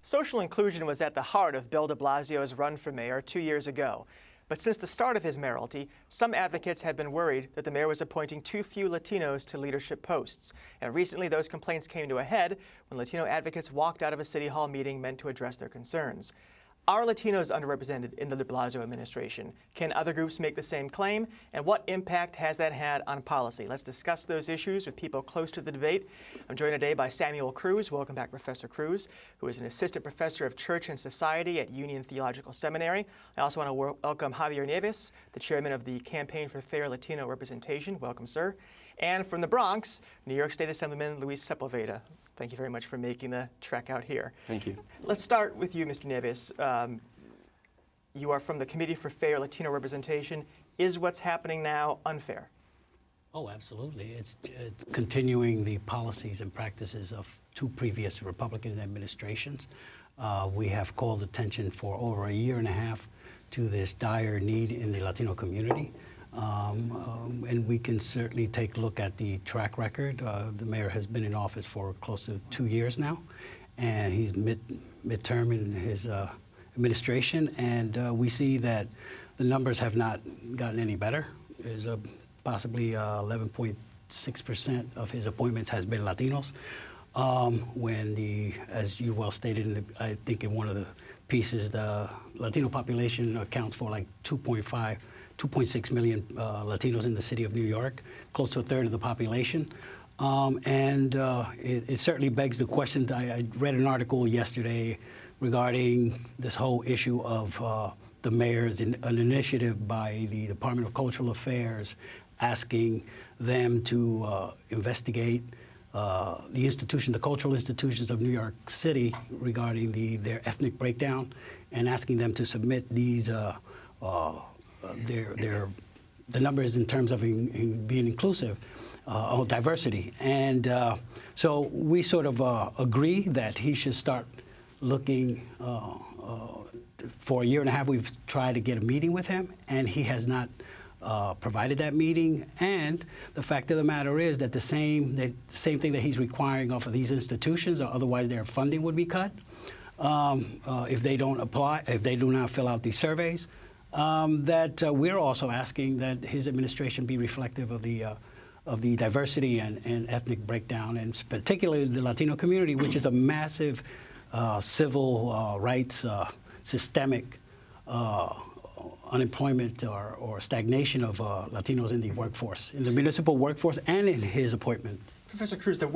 Social inclusion was at the heart of Bill de Blasio's run for mayor 2 years ago. But since the start of his mayoralty, some advocates have been worried that the mayor was appointing too few Latinos to leadership posts. And recently, those complaints came to a head when Latino advocates walked out of a city hall meeting meant to address their concerns. Are Latinos underrepresented in the de Blasio administration? Can other groups make the same claim? And what impact has that had on policy? Let's discuss those issues with people close to the debate. I'm joined today by Samuel Cruz. Welcome back, Professor Cruz, who is an assistant professor of church and society at Union Theological Seminary. I also want to welcome Javier Nieves, the chairman of the Campaign for Fair Latino Representation. Welcome, sir. And from the Bronx, New York State Assemblyman Luis Sepulveda. Thank you very much for making the trek out here. Thank you. Let's start with you, Mr. Nieves. You are from the Committee for Fair Latino Representation. Is what's happening now unfair? Oh, absolutely. It's continuing the policies and practices of two previous Republican administrations. We have called attention for over a year and a half to this dire need in the Latino community. And we can certainly take a look at the track record. The mayor has been in office for close to 2 years now, and he's midterm in his administration, and we see that the numbers have not gotten any better. There's possibly 11.6% of his appointments has been Latinos, when as you well stated, I think in one of the pieces, the Latino population accounts for like 2.6 million Latinos in the city of New York, close to a third of the population. It certainly begs the question. I read an article yesterday regarding this whole issue of the mayor's an initiative by the Department of Cultural Affairs asking them to investigate the cultural institutions of New York City regarding their ethnic breakdown, and asking them to submit these the numbers in terms of being inclusive, or diversity. And so we sort of agree that he should start looking. For a year and a half, we've tried to get a meeting with him, and he has not provided that meeting. And the fact of the matter is that the same thing that he's requiring off of these institutions, or otherwise their funding would be cut if they don't apply, if they do not fill out these surveys. That we're also asking that his administration be reflective of the diversity and ethnic breakdown, and particularly the Latino community, which is a massive civil rights, systemic unemployment or stagnation of Latinos in the workforce, in the municipal workforce, and in his appointment. Professor Cruz, the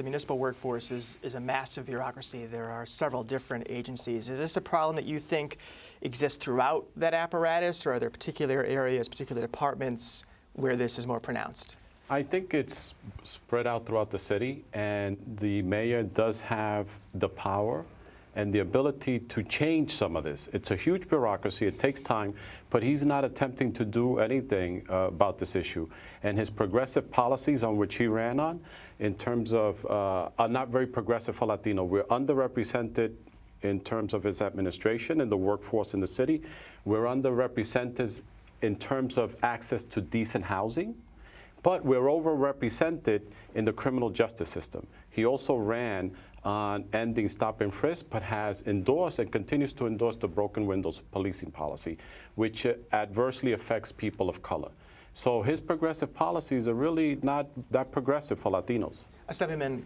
municipal workforce is a massive bureaucracy. There are several different agencies. Is this a problem that you think exists throughout that apparatus, or are there particular areas, particular departments where this is more pronounced? I think it's spread out throughout the city, and the mayor does have the power and the ability to change some of this. It's a huge bureaucracy, it takes time, but he's not attempting to do anything about this issue. And his progressive policies on which he ran on, in terms of, are not very progressive for Latino. We're underrepresented in terms of his administration and the workforce in the city. We're underrepresented in terms of access to decent housing, but we're overrepresented in the criminal justice system. He also ran on ending stop and frisk, but has endorsed and continues to endorse the broken windows policing policy, which adversely affects people of color. So his progressive policies are really not that progressive for Latinos. Assemblyman,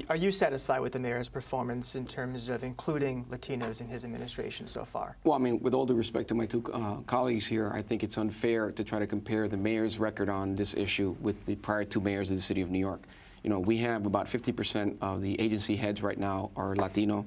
are you satisfied with the mayor's performance in terms of including Latinos in his administration so far? Well, I mean, with all due respect to my two colleagues here, I think it's unfair to try to compare the mayor's record on this issue with the prior two mayors of the city of New York. You know, we have about 50% of the agency heads right now are Latino.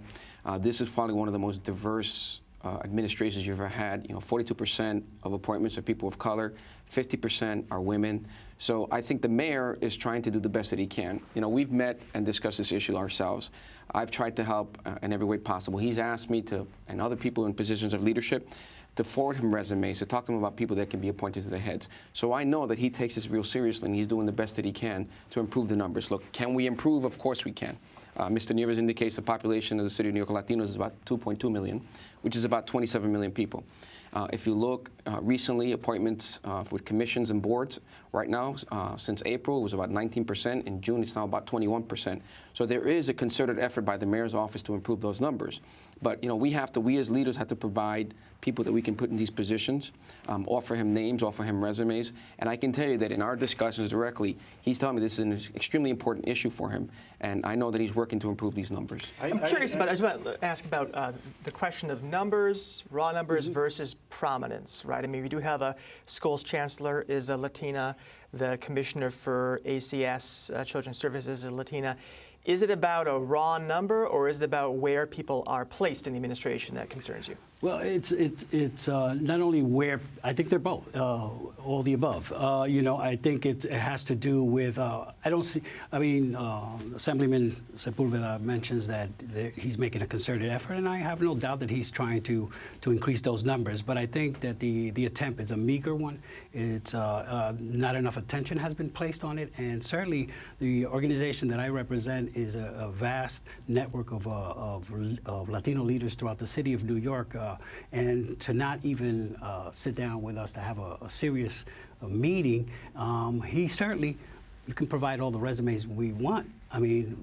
This is probably one of the most diverse administrations you've ever had. You know, 42% of appointments are people of color, 50% are women. So I think the mayor is trying to do the best that he can. You know, we've met and discussed this issue ourselves. I've tried to help in every way possible. He's asked me to, and other people in positions of leadership, to forward him resumes, to talk to him about people that can be appointed to the heads. So I know that he takes this real seriously, and he's doing the best that he can to improve the numbers. Look, can we improve? Of course we can. Mr. Nieves indicates the population of the city of New York Latinos is about 2.2 million, which is about 27 million people. If you look recently, appointments with commissions and boards, right now, since April, it was about 19%. In June, it's now about 21%. So there is a concerted effort by the mayor's office to improve those numbers. But we as leaders have to provide people that we can put in these positions, offer him names, offer him resumes. And I can tell you that in our discussions directly, he's telling me this is an extremely important issue for him. And I know that he's working to improve these numbers. I'm curious about, I just want to ask about the question of numbers, raw numbers versus prominence, right? I mean, we do have a schools chancellor is a Latina, the commissioner for ACS, Children's Services, is a Latina. Is it about a raw number, or is it about where people are placed in the administration that concerns you? Well, it's not only where, I think they're both, all the above. I think it has to do with, Assemblyman Sepulveda mentions that he's making a concerted effort, and I have no doubt that he's trying to increase those numbers. But I think that the attempt is a meager one. It's not enough attention has been placed on it, and certainly the organization that I represent is a vast network of Latino leaders throughout the city of New York. And to not even sit down with us to have a serious meeting, you can provide all the resumes we want.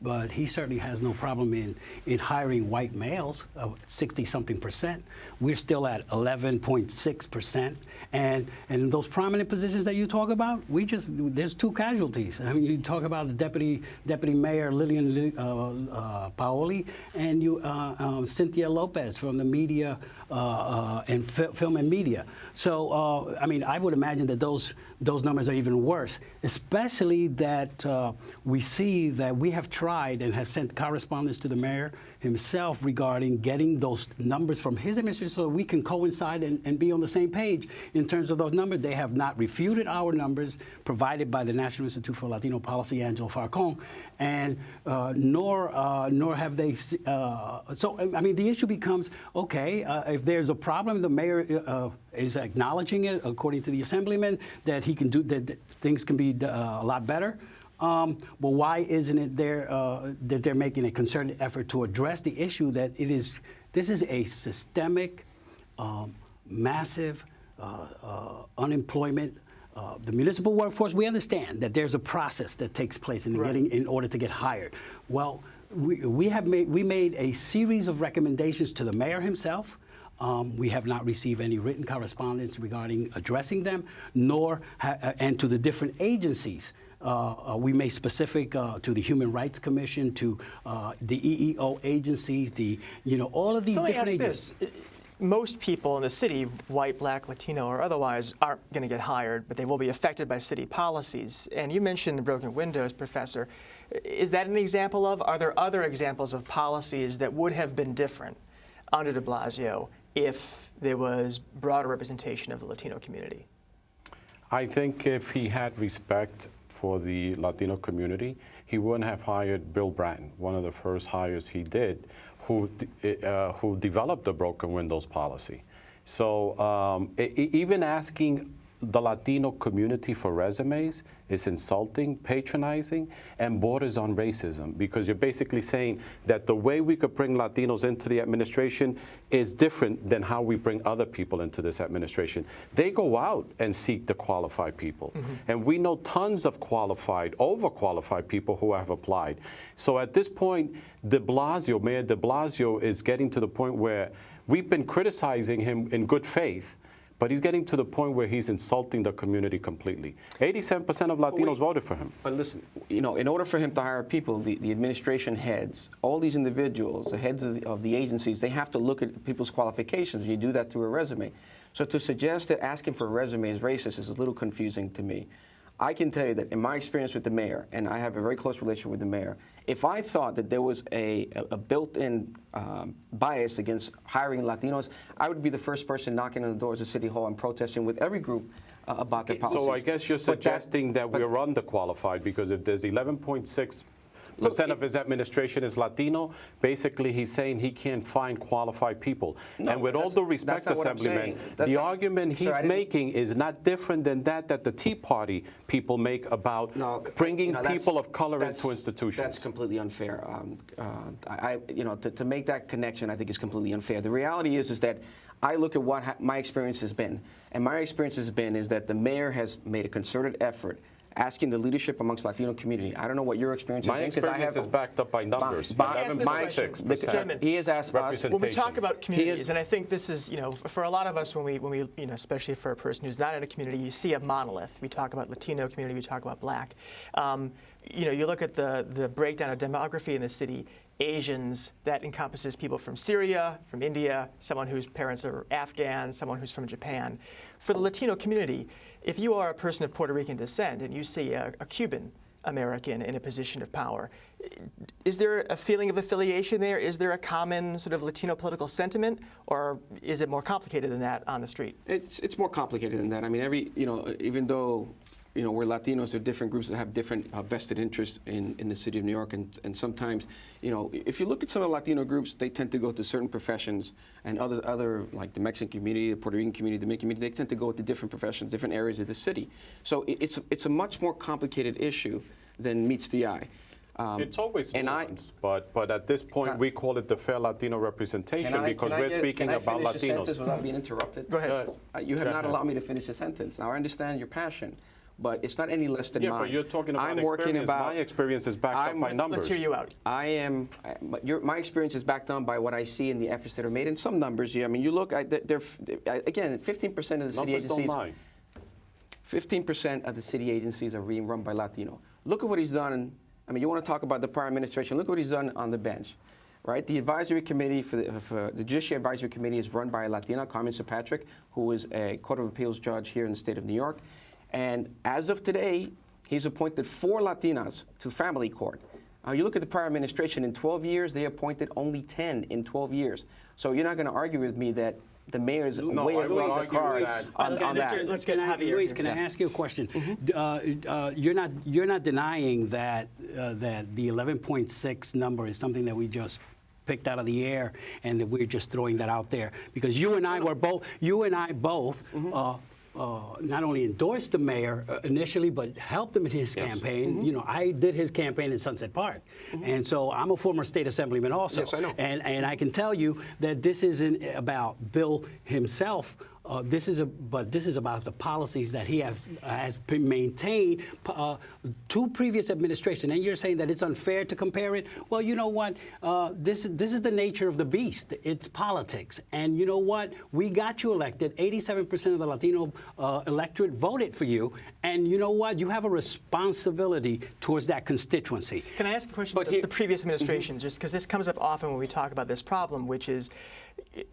But he certainly has no problem in hiring white males, 60-something%. We're still at 11.6%. And those prominent positions that you talk about, there's two casualties. You talk about the deputy mayor, Lillian Paoli, and Cynthia Lopez from the media and film and media. So, I would imagine that those numbers are even worse, especially that we see that we have tried and have sent correspondence to the mayor himself regarding getting those numbers from his administration so we can coincide and be on the same page in terms of those numbers. They have not refuted our numbers provided by the National Institute for Latino Policy, Angelo Falcon, and nor have they. The issue becomes, okay, if there's a problem, the mayor is acknowledging it, according to the assemblyman, that he can do that. Things can be a lot better. Well, why isn't it there that they're making a concerted effort to address the issue that this is a systemic, massive unemployment. The municipal workforce, we understand that there's a process that takes place in order to get hired. Well, we made a series of recommendations to the mayor himself. We have not received any written correspondence regarding addressing them, and to the different agencies. We made specific to the Human Rights Commission, to the EEO agencies, all of these different agencies. Most people in the city, white, black, Latino, or otherwise, aren't going to get hired, but they will be affected by city policies. And you mentioned the broken windows, Professor. Is that an example of? Are there other examples of policies that would have been different under de Blasio if there was broader representation of the Latino community? I think if he had respect for the Latino community, he wouldn't have hired Bill Bratton, one of the first hires he did, who developed the broken windows policy. So even asking the Latino community for resumes is insulting, patronizing, and borders on racism, because you're basically saying that the way we could bring Latinos into the administration is different than how we bring other people into this administration. They go out and seek the qualified people. And we know tons of qualified, overqualified people who have applied. So at this point, Mayor de Blasio is getting to the point where we've been criticizing him in good faith, but he's getting to the point where he's insulting the community completely. 87% of Latinos voted for him. But listen, in order for him to hire people, the administration heads, all these individuals, the heads of the agencies, they have to look at people's qualifications. You do that through a resume. So to suggest that asking for a resume is racist is a little confusing to me. I can tell you that in my experience with the mayor, and I have a very close relationship with the mayor, if I thought that there was a built-in bias against hiring Latinos, I would be the first person knocking on the doors of City Hall and protesting with every group about their policies. So I guess you're suggesting that we're underqualified, because if there's 11.6 of his administration is Latino, basically he's saying he can't find qualified people. No, and with all due respect, that's not what I'm Assemblyman, saying. the argument he's making is not different than that the Tea Party people make about bringing people of color into institutions. That's completely unfair. To make that connection, I think is completely unfair. The reality is that I look at what my experience has been, and my experience has been is that the mayor has made a concerted effort asking the leadership amongst Latino community. I don't know what your experience has been. My experience is backed up by numbers. 11.6%. He has asked us. When we talk about communities, and I think this is, for a lot of us, when we, especially for a person who's not in a community, you see a monolith. We talk about Latino community, we talk about Black. You look at the breakdown of demography in the city. Asians, that encompasses people from Syria, from India, someone whose parents are Afghan, someone who's from Japan. For the Latino community, if you are a person of Puerto Rican descent and you see a Cuban American in a position of power, is there a feeling of affiliation there? Is there a common sort of Latino political sentiment, or is it more complicated than that on the street? It's more complicated than that. I mean, even though we're Latinos, there are different groups that have different vested interests in the city of New York, and sometimes, if you look at some of the Latino groups, they tend to go to certain professions, and other like the Mexican community, the Puerto Rican community, the Dominican community, they tend to go to different professions, different areas of the city. So it's a much more complicated issue than meets the eye. It's always nuanced, but at this point we call it the fair Latino representation because we're speaking about Latinos. Can I finish a sentence without being interrupted? Go ahead. You have not allowed me to finish a sentence. Now I understand your passion, but it's not any less than mine. Yeah, but you're talking about I'm experience. working about, my experience is backed up by numbers. Let's hear you out. My experience is backed up by what I see in the efforts that are made, and some numbers here. I mean, you look, again, 15% of the city agencies. 15% of the city agencies are being run by Latino. Look at what he's done. I mean, you want to talk about the prior administration. Look what he's done on the bench, right? The advisory committee for the Judiciary Advisory Committee is run by a Latina, Carmen Patrick, who is a Court of Appeals judge here in the state of New York. And as of today, he's appointed 4 Latinas to family court. You look at the prior administration, in 12 years, they appointed only 10 in 12 years. So you're not going to argue with me that the mayor's way across the cards on that. Let's get Javier. Luis, can I ask you a question? Mm-hmm. You're not denying that the 11.6 number is something that we just picked out of the air and that we're just throwing that out there, because you and I both mm-hmm. Not only endorsed the mayor initially, but helped him in his campaign. Mm-hmm. I did his campaign in Sunset Park. Mm-hmm. And so I'm a former state assemblyman also. Yes, I know. And I can tell you that this isn't about Bill himself. This is about the policies that he has maintained to previous administration. And you're saying that it's unfair to compare it? Well, you know what? This is the nature of the beast. It's politics. And you know what? We got you elected. 87% of the Latino electorate voted for you. And you know what? You have a responsibility towards that constituency. Can I ask a question about the previous administrations? Just because this comes up often when we talk about this problem, which is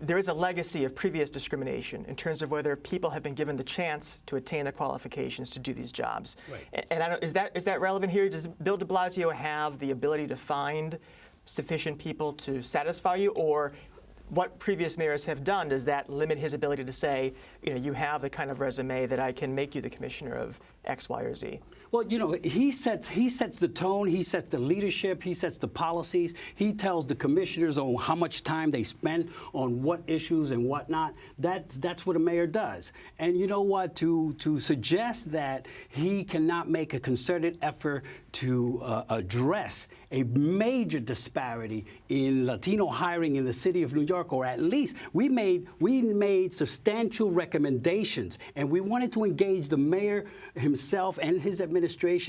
there is a legacy of previous discrimination in terms of whether people have been given the chance to attain the qualifications to do these jobs. Right. And is that relevant here? Does Bill de Blasio have the ability to find sufficient people to satisfy you, or what previous mayors have done, does that limit his ability to say, you have the kind of resume that I can make you the commissioner of X, Y, or Z? Well, he sets the tone, he sets the leadership, he sets the policies, he tells the commissioners on how much time they spend on what issues and whatnot. That's what a mayor does. And you know what? To suggest that he cannot make a concerted effort to address a major disparity in Latino hiring in the city of New York, or at least we made substantial recommendations, and we wanted to engage the mayor himself and his administration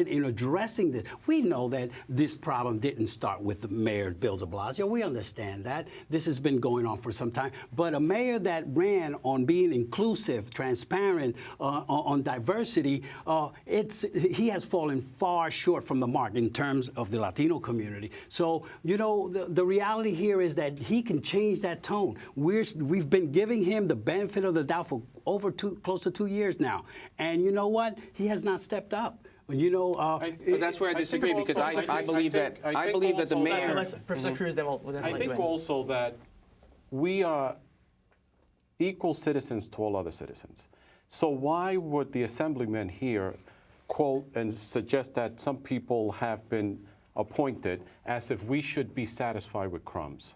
in addressing this. We know that this problem didn't start with the mayor, Bill de Blasio. We understand that. This has been going on for some time. But a mayor that ran on being inclusive, transparent, on diversity, he has fallen far short from the mark in terms of the Latino community. So, the reality here is that he can change that tone. We've been giving him the benefit of the doubt for close to 2 years now. And you know what? He has not stepped up. But that's where I disagree, because I believe that the mayor. Professor Cruz, then we'll I think also that we are equal citizens to all other citizens. So why would the assemblyman here quote and suggest that some people have been appointed as if we should be satisfied with crumbs.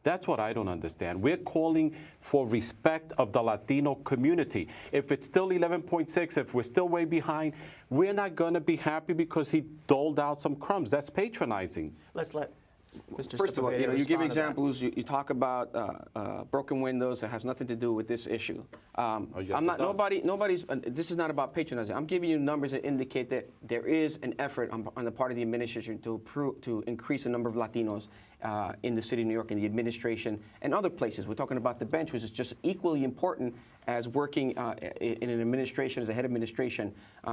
That's what I don't understand. We're calling for respect of the Latino community. If it's still 11.6, if we're still way behind, we're not going to be happy because he doled out some crumbs. That's patronizing. Let's let Mr. First of all, Sepulveda you give respond to that. examples. You talk about broken windows that has nothing to do with this issue. Yes, I'm not. it does. Nobody's. This is not about patronizing. I'm giving you numbers that indicate that there is an effort on the part of the administration to increase the number of Latinos in the city of New York, in the administration and other places. We're talking about the bench, which is just equally important as working in an administration, as a head administration,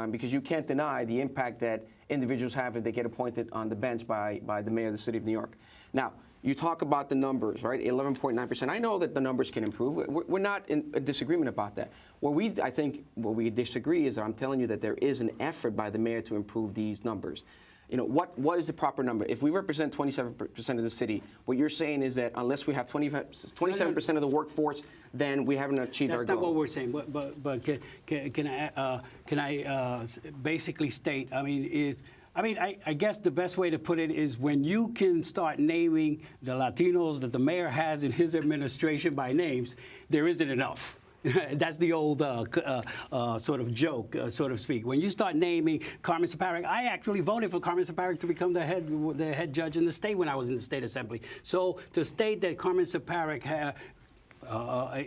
because you can't deny the impact that individuals have if they get appointed on the bench by the mayor of the city of New York. Now, you talk about the numbers, right? 11.9%. I know that the numbers can improve. We're not in a disagreement about that. I think where we disagree is that I'm telling you that there is an effort by the mayor to improve these numbers. You know, what is the proper number? If we represent 27% of the city, what you're saying is that unless we have 27% of the workforce, then we haven't achieved our goal. That's not what we're saying. But can I basically state? I guess the best way to put it is when you can start naming the Latinos that the mayor has in his administration by names, there isn't enough. That's the old sort of joke, so to speak. When you start naming Carmen Sepulveda, I actually voted for Carmen Sepulveda to become the head judge in the state when I was in the state assembly. So to state that Carmen Sepulveda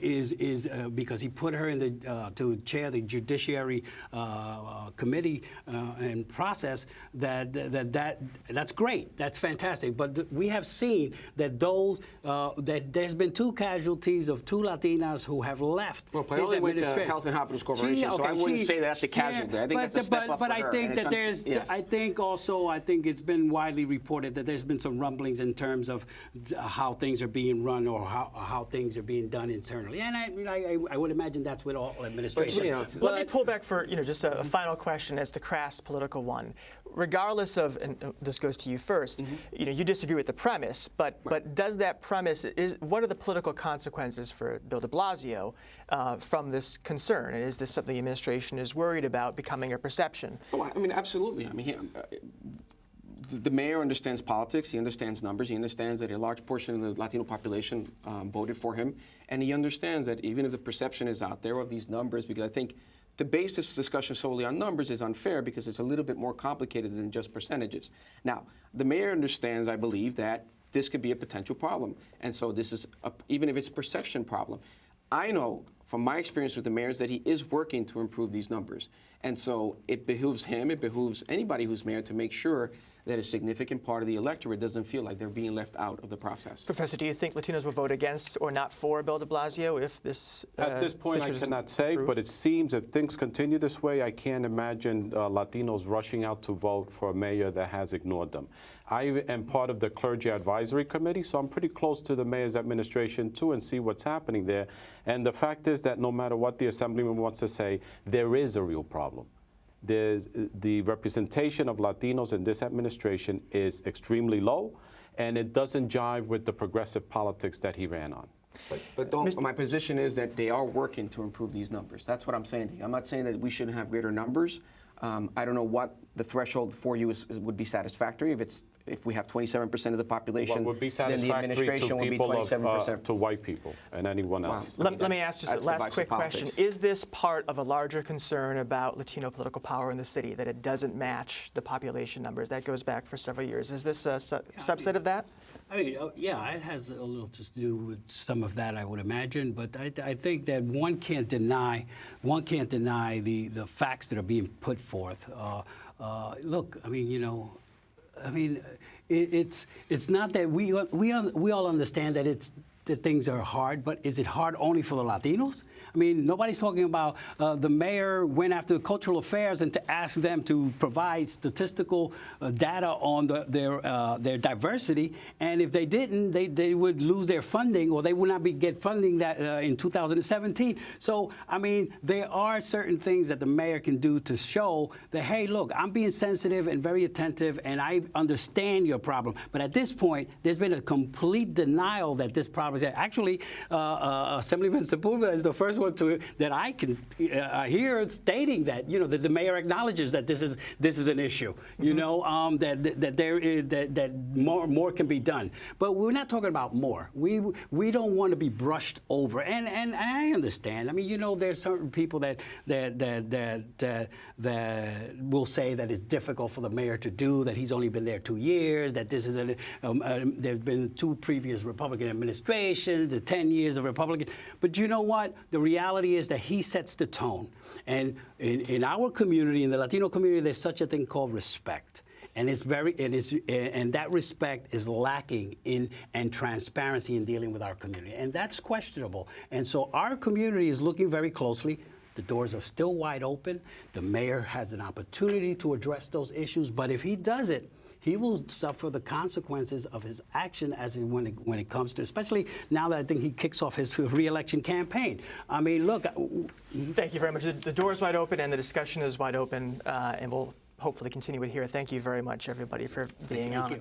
is because he put her in the to chair the judiciary committee and process. That's great. That's fantastic. But we have seen that that there's been 2 casualties of 2 Latinas who have left. Well, Paoli went to Health and Hospitals Corporation, so I wouldn't say that's a casualty. I think that's a step up for her. But I think that there's. Yes. I think it's been widely reported that there's been some rumblings in terms of how things are being run or how things are being done internally, and I would imagine that's with all administration. Let me pull back for just a final question as the crass political one. Regardless of, and this goes to you first, you disagree with the premise, but does that premise what are the political consequences for Bill de Blasio from this concern? And is this something the administration is worried about becoming a perception? Oh, I mean, absolutely. I mean, the mayor understands politics, he understands numbers, he understands that a large portion of the Latino population voted for him, and he understands that even if the perception is out there of these numbers, because I think to base this discussion solely on numbers is unfair because it's a little bit more complicated than just percentages. Now, the mayor understands, I believe, that this could be a potential problem, and so this is, even if it's a perception problem. I know from my experience with the mayors that he is working to improve these numbers, and so it behooves him, it behooves anybody who's mayor to make sure that a significant part of the electorate doesn't feel like they're being left out of the process. Professor, do you think Latinos will vote against or not for Bill de Blasio if this At this point, I cannot say, but it seems if things continue this way, I can't imagine Latinos rushing out to vote for a mayor that has ignored them. I am part of the Clergy Advisory Committee, so I'm pretty close to the mayor's administration, too, and see what's happening there. And the fact is that no matter what the assemblyman wants to say, there is a real problem. The representation of Latinos in this administration is extremely low, and it doesn't jive with the progressive politics that he ran on. But my position is that they are working to improve these numbers. That's what I'm saying to you. I'm not saying that we shouldn't have greater numbers. I don't know what the threshold for you would be satisfactory. If we have 27% of the population, would be then the administration would be 27%. To white people and anyone else. Let me ask just a last quick question. Is this part of a larger concern about Latino political power in the city, that it doesn't match the population numbers? That goes back for several years. Is this a subset of that? Yeah, it has a little to do with some of that, I would imagine. But I think that one can't deny the facts that are being put forth. Look, it's not that we all understand that things are hard, but is it hard only for the Latinos? I mean, nobody's talking about the mayor went after cultural affairs and to ask them to provide statistical data on their diversity, and if they didn't, they would lose their funding, or they would not get funding that in 2017. So, I mean, there are certain things that the mayor can do to show that, hey, look, I'm being sensitive and very attentive, and I understand your problem. But at this point, there's been a complete denial that this problem probably say, actually, Assemblyman Sepulveda is the first one that I can hear stating that, that the mayor acknowledges that this is an issue, that more can be done. But we're not talking about more. We don't want to be brushed over. And I understand. I mean, there's certain people that will say that it's difficult for the mayor to do, that he's only been there 2 years, that this is there's been 2 previous Republican administrations, the 10 years of Republican. But you know what? The reality is that he sets the tone. And in our community, in the Latino community, there's such a thing called respect. And and that respect is lacking and transparency in dealing with our community. And that's questionable. And so our community is looking very closely. The doors are still wide open. The mayor has an opportunity to address those issues. But if he does it, he will suffer the consequences of his action when it comes to, especially now that I think he kicks off his re-election campaign. I mean, look. Thank you very much. The door is wide open and the discussion is wide open, and we'll hopefully continue it here. Thank you very much, everybody, for being on.